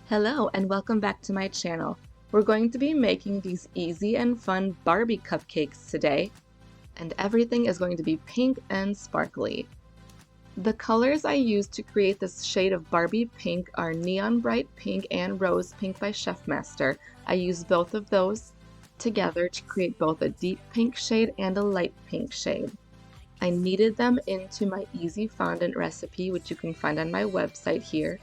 Hello and welcome back to my channel. We're going to be making these easy and fun Barbie cupcakes today, and everything is going to be pink and sparkly. The colors I used to create this shade of Barbie pink are Neon Bright Pink and Rose Pink by ShapeShifter. I used both of those together to create both a deep pink shade and a light pink shade. I kneaded them into my easy fondant recipe, which you can find on my website here.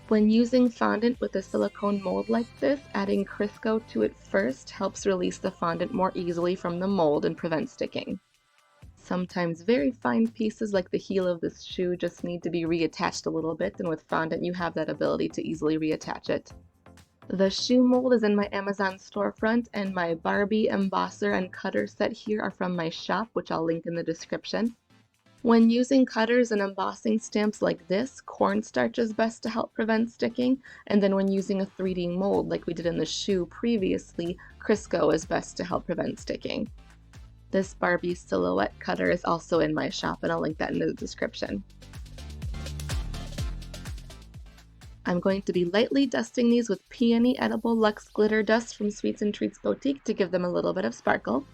When using fondant with a silicone mold like this, adding Crisco to it first helps release the fondant more easily from the mold and prevent sticking. Sometimes very fine pieces like the heel of this shoe just need to be reattached a little bit, and with fondant you have that ability to easily reattach it. The shoe mold is in my Amazon storefront, and my Barbie embosser and cutter set here are from my shop, which I'll link in the description. When using cutters and embossing stamps like this, cornstarch is best to help prevent sticking, and then when using a 3D mold like we did in the shoe previously, Crisco is best to help prevent sticking. This Barbie silhouette cutter is also in my shop, and I'll link that in the description. I'm going to be lightly dusting these with Peony Edible Luxe Glitter Dust from Sweets and Treats Boutique to give them a little bit of sparkle.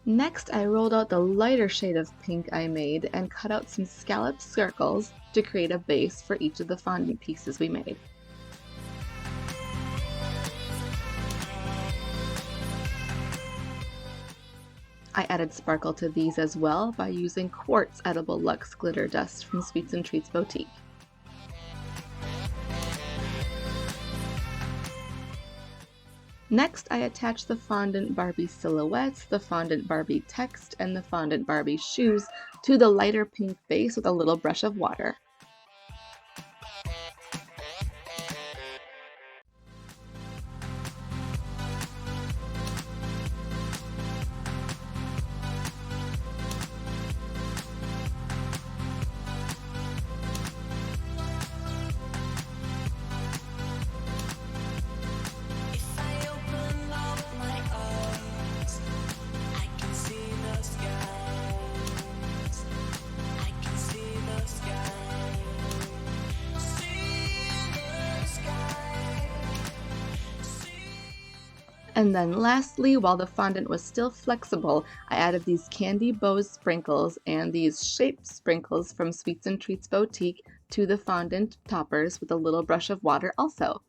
Next, I rolled out the lighter shade of pink I made and cut out some scalloped circles to create a base for each of the fondant pieces we made. I added sparkle to these as well by using Quartz Edible Luxe Glitter Dust from Sweets and Treats Boutique. Next, I attached the fondant Barbie silhouettes, the fondant Barbie text, and the fondant Barbie shoes to the lighter pink base with a little brush of water. And then lastly, while the fondant was still flexible, I added these candy bows sprinkles and these shaped sprinkles from Sweets and Treats Boutique to the fondant toppers with a little brush of water also.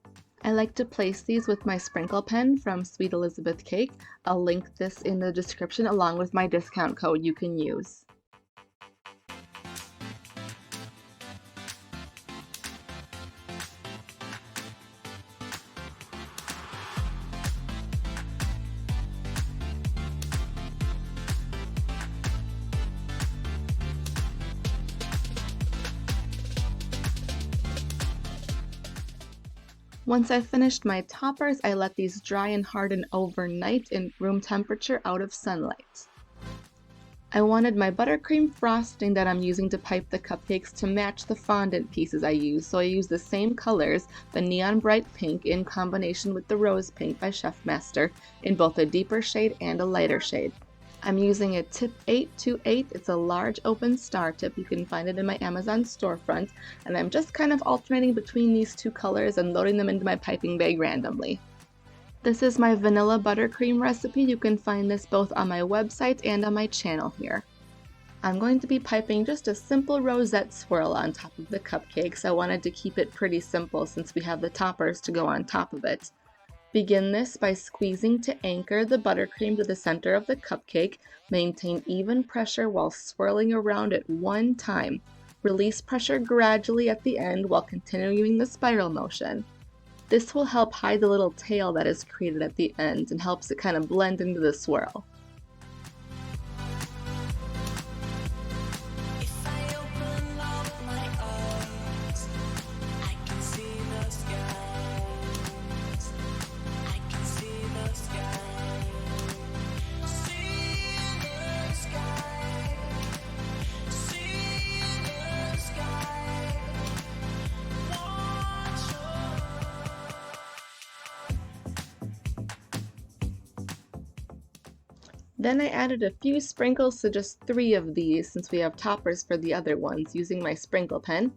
I like to place these with my sprinkle pen from Sweet Elizabeth Cake. I'll link this in the description along with my discount code you can use. Once I finished my toppers, I let these dry and harden overnight in room temperature out of sunlight. I wanted my buttercream frosting that I'm using to pipe the cupcakes to match the fondant pieces I used, so I used the same colors, the neon bright pink in combination with the rose pink by ShapeShifter in both a deeper shade and a lighter shade. I'm using a tip 828, it's a large open star tip, you can find it in my Amazon storefront, and I'm just kind of alternating between these two colors and loading them into my piping bag randomly. This is my vanilla buttercream recipe, you can find this both on my website and on my channel here. I'm going to be piping just a simple rosette swirl on top of the cupcakes. I wanted to keep it pretty simple since we have the toppers to go on top of it. Begin this by squeezing to anchor the buttercream to the center of the cupcake. Maintain even pressure while swirling around at one time. Release pressure gradually at the end while continuing the spiral motion. This will help hide the little tail that is created at the end and helps it kind of blend into the swirl. Then I added a few sprinkles to just 3 of these since we have toppers for the other ones using my sprinkle pen.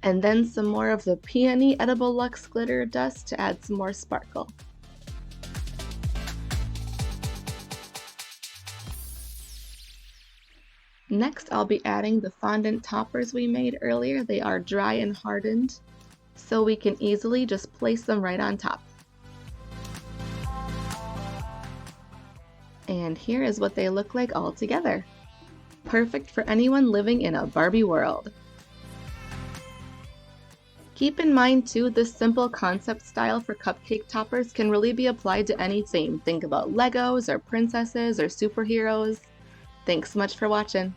And then some more of the Peony Edible Luxe Glitter Dust to add some more sparkle. Next, I'll be adding the fondant toppers we made earlier. They are dry and hardened, so we can easily just place them right on top. And here is what they look like all together. Perfect for anyone living in a Barbie world. Keep in mind too, this simple concept style for cupcake toppers can really be applied to any theme. Think about Legos or princesses or superheroes. Thanks so much for watching.